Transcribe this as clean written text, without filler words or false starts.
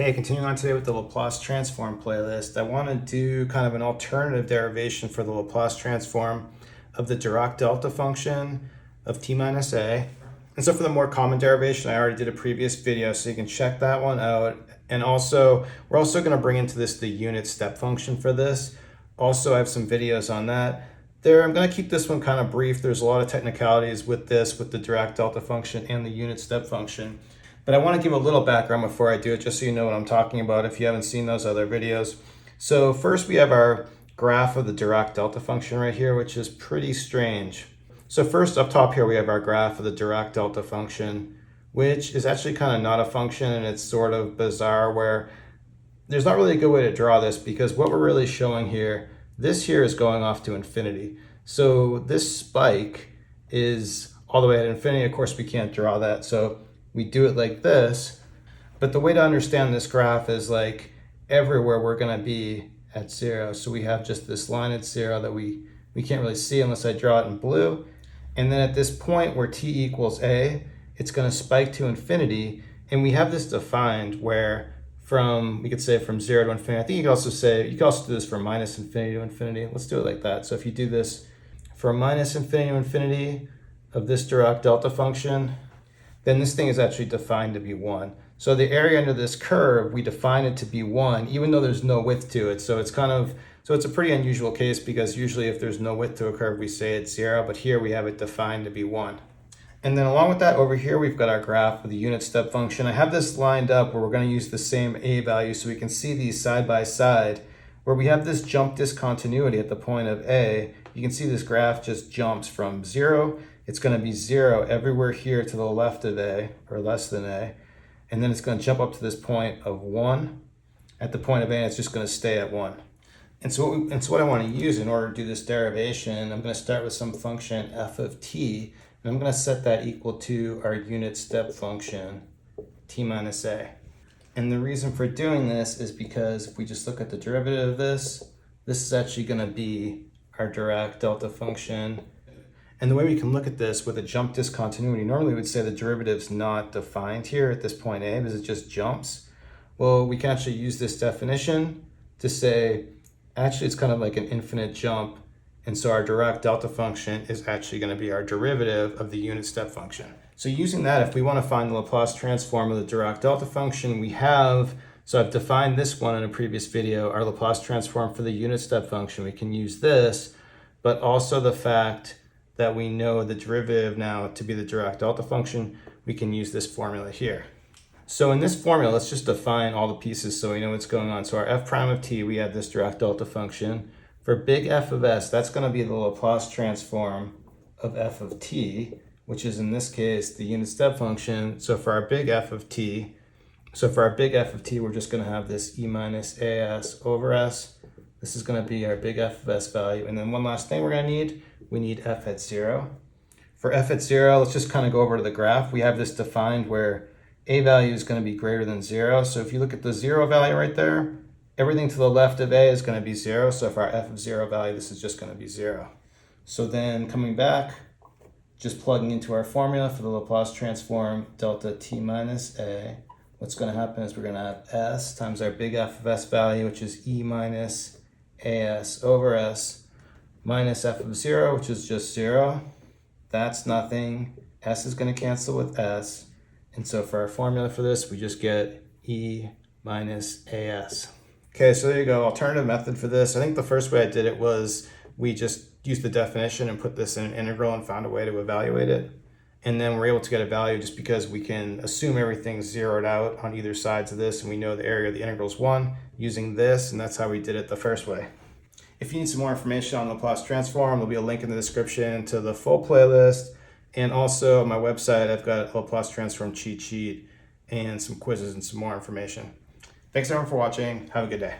Okay, continuing on today with the Laplace transform playlist, I want to do kind of an alternative derivation for the Laplace transform of the Dirac delta function of t minus a. And so for the more common derivation, I already did a previous video, so you can check that one out. And also, we're also going to bring into this the unit step function for this. Also, I have some videos on that. I'm going to keep this one kind of brief. There's a lot of technicalities with this, with the Dirac delta function and the unit step function. But I want to give a little background before I do it, just so you know what I'm talking about if you haven't seen those other videos. So first we have our graph of the Dirac delta function right here, which is pretty strange. So first up top here, we have our graph of the Dirac delta function, which is actually kind of not a function, and it's sort of bizarre where there's not really a good way to draw this, because what we're really showing here, this here is going off to infinity. So this spike is all the way at infinity. Of course, we can't draw that, so we do it like this. But the way to understand this graph is like everywhere we're going to be at 0. So we have just this line at 0 that we can't really see unless I draw it in blue. And then at this point where t equals a, it's going to spike to infinity. And we have this defined where we could say from 0 to infinity. I think you could also do this from minus infinity to infinity. Let's do it like that. So if you do this from minus infinity to infinity of this Dirac delta function, then this thing is actually defined to be 1. So the area under this curve, we define it to be 1, even though there's no width to it. So it's a pretty unusual case, because usually if there's no width to a curve, we say it's 0, but here we have it defined to be 1. And then along with that, over here, we've got our graph of the unit step function. I have this lined up where we're going to use the same a value so we can see these side by side, where we have this jump discontinuity at the point of a. You can see this graph just jumps from 0. It's going to be 0 everywhere here to the left of a, or less than a. And then it's going to jump up to this point of 1. At the point of a, it's just going to stay at 1. And so what I want to use in order to do this derivation, I'm going to start with some function f of t. And I'm going to set that equal to our unit step function, t minus a. And the reason for doing this is because if we just look at the derivative of this is actually going to be our Dirac delta function. And the way we can look at this with a jump discontinuity, normally we would say the derivative's not defined here at this point a, because it just jumps. Well, we can actually use this definition to say, actually it's kind of like an infinite jump. And so our Dirac delta function is actually going to be our derivative of the unit step function. So using that, if we want to find the Laplace transform of the Dirac delta function, so I've defined this one in a previous video, our Laplace transform for the unit step function. We can use this, but also the fact that we know the derivative now to be the Dirac delta function, we can use this formula here. So in this formula, let's just define all the pieces so we know what's going on. So our f prime of t, we have this Dirac delta function. For big F of s, that's going to be the Laplace transform of f of t, which is in this case the unit step function. So for our big F of t, we're just going to have this e minus as over s. This is going to be our big F of s value. And then one last thing we're going to need, we need f at 0. For f at 0, let's just kind of go over to the graph. We have this defined where a value is going to be greater than 0. So if you look at the 0 value right there, everything to the left of a is going to be 0. So for our f of 0 value, this is just going to be 0. So then coming back, just plugging into our formula for the Laplace transform delta t minus a, what's going to happen is we're going to have s times our big F of s value, which is e minus as over s, minus f of 0, which is just 0. That's nothing. S is going to cancel with s. And so for our formula for this, we just get e minus as. Okay, so there you go. Alternative method for this. I think the first way I did it was we just used the definition and put this in an integral and found a way to evaluate it. And then we're able to get a value just because we can assume everything's zeroed out on either sides of this, and we know the area of the integral is 1 using this, and that's how we did it the first way. If you need some more information on Laplace transform, there'll be a link in the description to the full playlist. And also on my website, I've got a Laplace transform cheat sheet and some quizzes and some more information. Thanks everyone for watching. Have a good day.